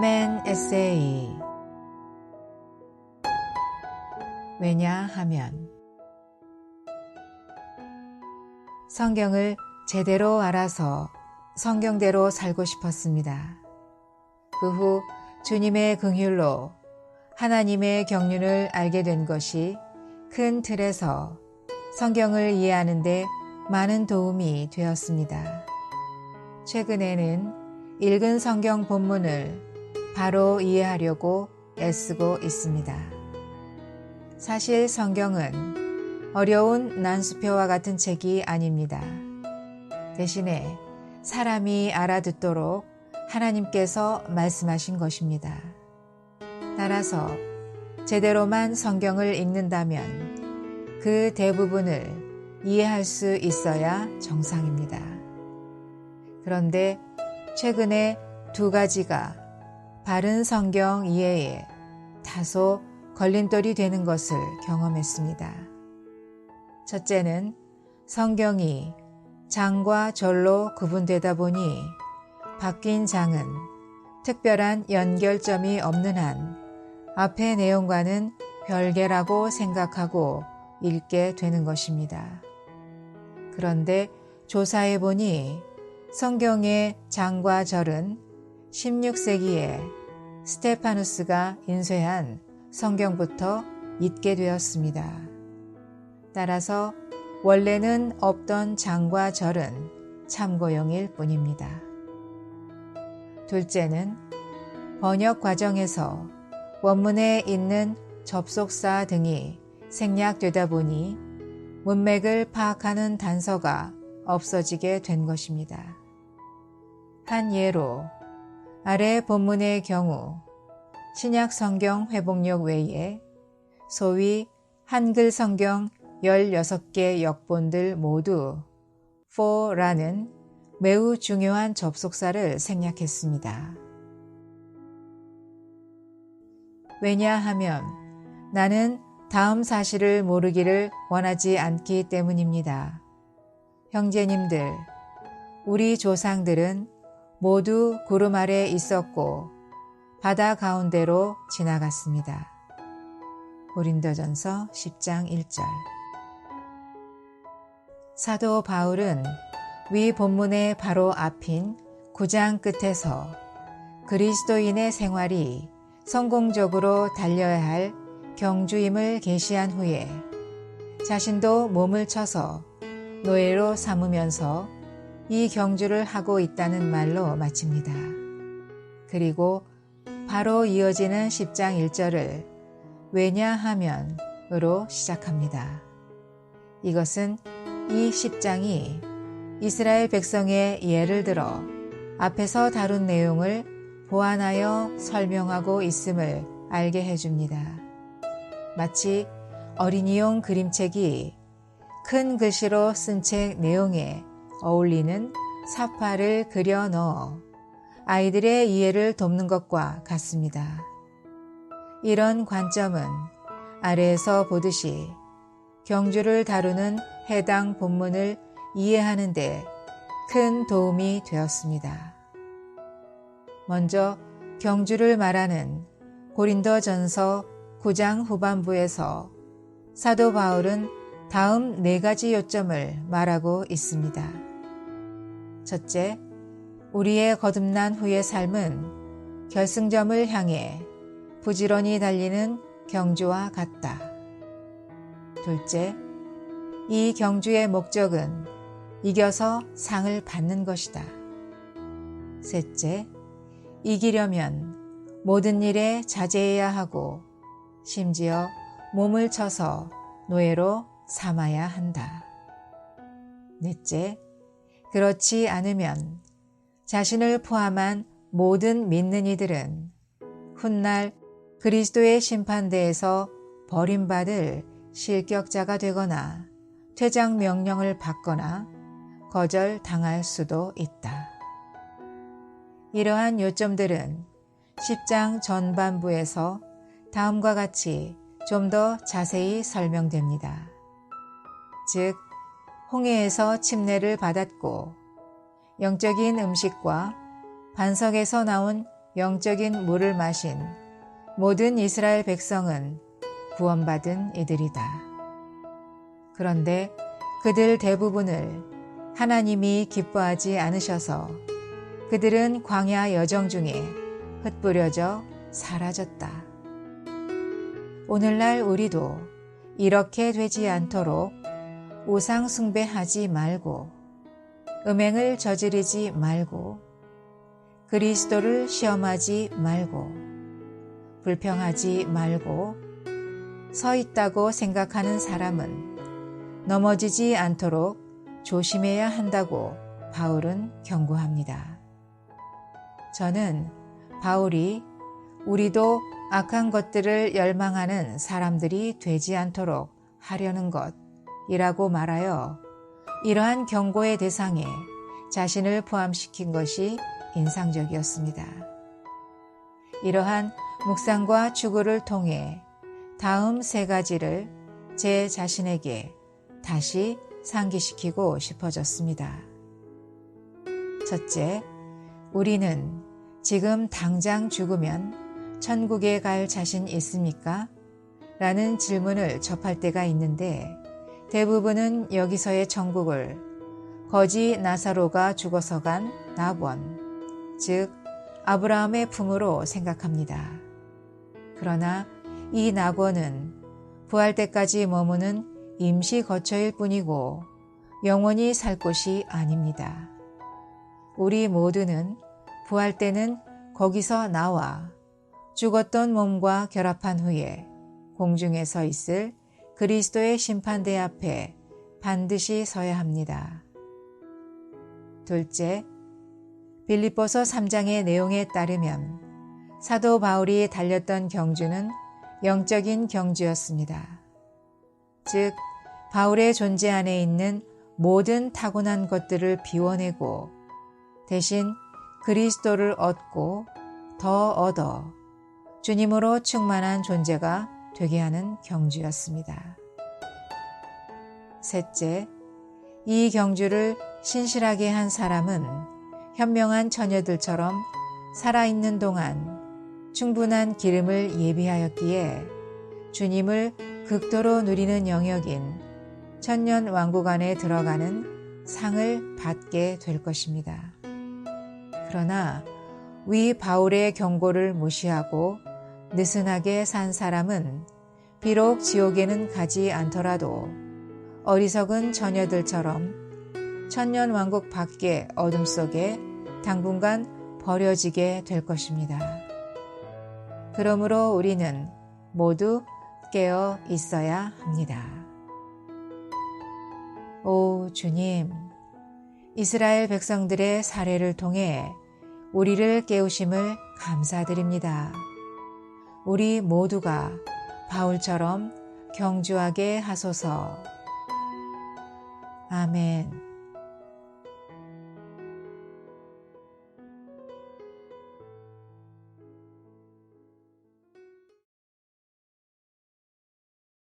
원맨 에세이. 왜냐하면 성경을 제대로 알아서 성경대로 살고 싶었습니다. 그 후 주님의 긍휼로 하나님의 경륜을 알게 된 것이 큰 틀에서 성경을 이해하는 데 많은 도움이 되었습니다. 최근에는 읽은 성경 본문을 바로 이해하려고 애쓰고 있습니다. 사실 성경은 어려운 난수표와 같은 책이 아닙니다. 대신에 사람이 알아듣도록 하나님께서 말씀하신 것입니다. 따라서 제대로만 성경을 읽는다면 그 대부분을 이해할 수 있어야 정상입니다. 그런데 최근에 두 가지가 바른 성경 이해에 다소 걸림돌이 되는 것을 경험했습니다. 첫째는 성경이 장과 절로 구분되다 보니 바뀐 장은 특별한 연결점이 없는 한 앞의 내용과는 별개라고 생각하고 읽게 되는 것입니다. 그런데 조사해 보니 성경의 장과 절은 16세기에 스테파누스가 인쇄한 성경부터 있게 되었습니다. 따라서 원래는 없던 장과 절은 참고용일 뿐입니다. 둘째는 번역 과정에서 원문에 있는 접속사 등이 생략되다 보니 문맥을 파악하는 단서가 없어지게 된 것입니다. 한 예로 아래 본문의 경우 신약 성경 회복록 외에 소위 한글 성경 16개 역본들 모두 for라는 매우 중요한 접속사를 생략했습니다. 왜냐하면 나는 다음 사실을 모르기를 원하지 않기 때문입니다. 형제님들, 우리 조상들은 모두 구름 아래 있었고 바다 가운데로 지나갔습니다. 고린도전서 10장 1절. 사도 바울은 위 본문의 바로 앞인 9장 끝에서 그리스도인의 생활이 성공적으로 달려야 할 경주임을 계시한 후에 자신도 몸을 쳐서 노예로 삼으면서 이 경주를 하고 있다는 말로 마칩니다. 그리고 바로 이어지는 10장 1절을 왜냐하면으로 시작합니다. 이것은 이 10장이 이스라엘 백성의 예를 들어 앞에서 다룬 내용을 보완하여 설명하고 있음을 알게 해줍니다. 마치 어린이용 그림책이 큰 글씨로 쓴 책 내용에 어울리는 사파를 그려 넣어 아이들의 이해를 돕는 것과 같습니다. 이런 관점은 아래에서 보듯이 경주를 다루는 해당 본문을 이해하는 데 큰 도움이 되었습니다. 먼저 경주를 말하는 고린도전서 9장 후반부에서 사도 바울은 다음 4가지 요점을 말하고 있습니다. 첫째, 우리의 거듭난 후의 삶은 결승점을 향해 부지런히 달리는 경주와 같다. 둘째, 이 경주의 목적은 이겨서 상을 받는 것이다. 셋째, 이기려면 모든 일에 자제해야 하고 심지어 몸을 쳐서 노예로 삼아야 한다. 넷째, 그렇지 않으면 자신을 포함한 모든 믿는 이들은 훗날 그리스도의 심판대에서 버림받을 실격자가 되거나 퇴장 명령을 받거나 거절당할 수도 있다. 이러한 요점들은 10장 전반부에서 다음과 같이 좀 더 자세히 설명됩니다. 즉, 홍해에서 침례를 받았고 영적인 음식과 반석에서 나온 영적인 물을 마신 모든 이스라엘 백성은 구원받은 이들이다. 그런데 그들 대부분을 하나님이 기뻐하지 않으셔서 그들은 광야 여정 중에 흩뿌려져 사라졌다. 오늘날 우리도 이렇게 되지 않도록 우상 숭배하지 말고 음행을 저지르지 말고 그리스도를 시험하지 말고 불평하지 말고 서 있다고 생각하는 사람은 넘어지지 않도록 조심해야 한다고 바울은 경고합니다. 저는 바울이 우리도 악한 것들을 열망하는 사람들이 되지 않도록 하려는 것이라고 말하여 이러한 경고의 대상에 자신을 포함시킨 것이 인상적이었습니다. 이러한 묵상과 추구를 통해 다음 세 가지를 제 자신에게 다시 상기시키고 싶어졌습니다. 첫째, 우리는 지금 당장 죽으면 천국에 갈 자신 있습니까? 라는 질문을 접할 때가 있는데 대부분은 여기서의 천국을 거지 나사로가 죽어서 간 낙원, 즉 아브라함의 품으로 생각합니다. 그러나 이 낙원은 부활 때까지 머무는 임시 거처일 뿐이고 영원히 살 곳이 아닙니다. 우리 모두는 부활 때는 거기서 나와 죽었던 몸과 결합한 후에 공중에 서 있을 그리스도의 심판대 앞에 반드시 서야 합니다. 둘째, 빌립보서 3장의 내용에 따르면 사도 바울이 달렸던 경주는 영적인 경주였습니다. 즉, 바울의 존재 안에 있는 모든 타고난 것들을 비워내고 대신 그리스도를 얻고 더 얻어 주님으로 충만한 존재가 되게 하는 경주였습니다. 셋째, 이 경주를 신실하게 한 사람은 현명한 처녀들처럼 살아있는 동안 충분한 기름을 예비하였기에 주님을 극도로 누리는 영역인 천년 왕국 안에 들어가는 상을 받게 될 것입니다. 그러나 위 바울의 경고를 무시하고 느슨하게 산 사람은 비록 지옥에는 가지 않더라도 어리석은 처녀들처럼 천년 왕국 밖의 어둠 속에 당분간 버려지게 될 것입니다. 그러므로 우리는 모두 깨어 있어야 합니다. 오 주님, 이스라엘 백성들의 사례를 통해 우리를 깨우심을 감사드립니다. 우리 모두가 바울처럼 경주하게 하소서. 아멘.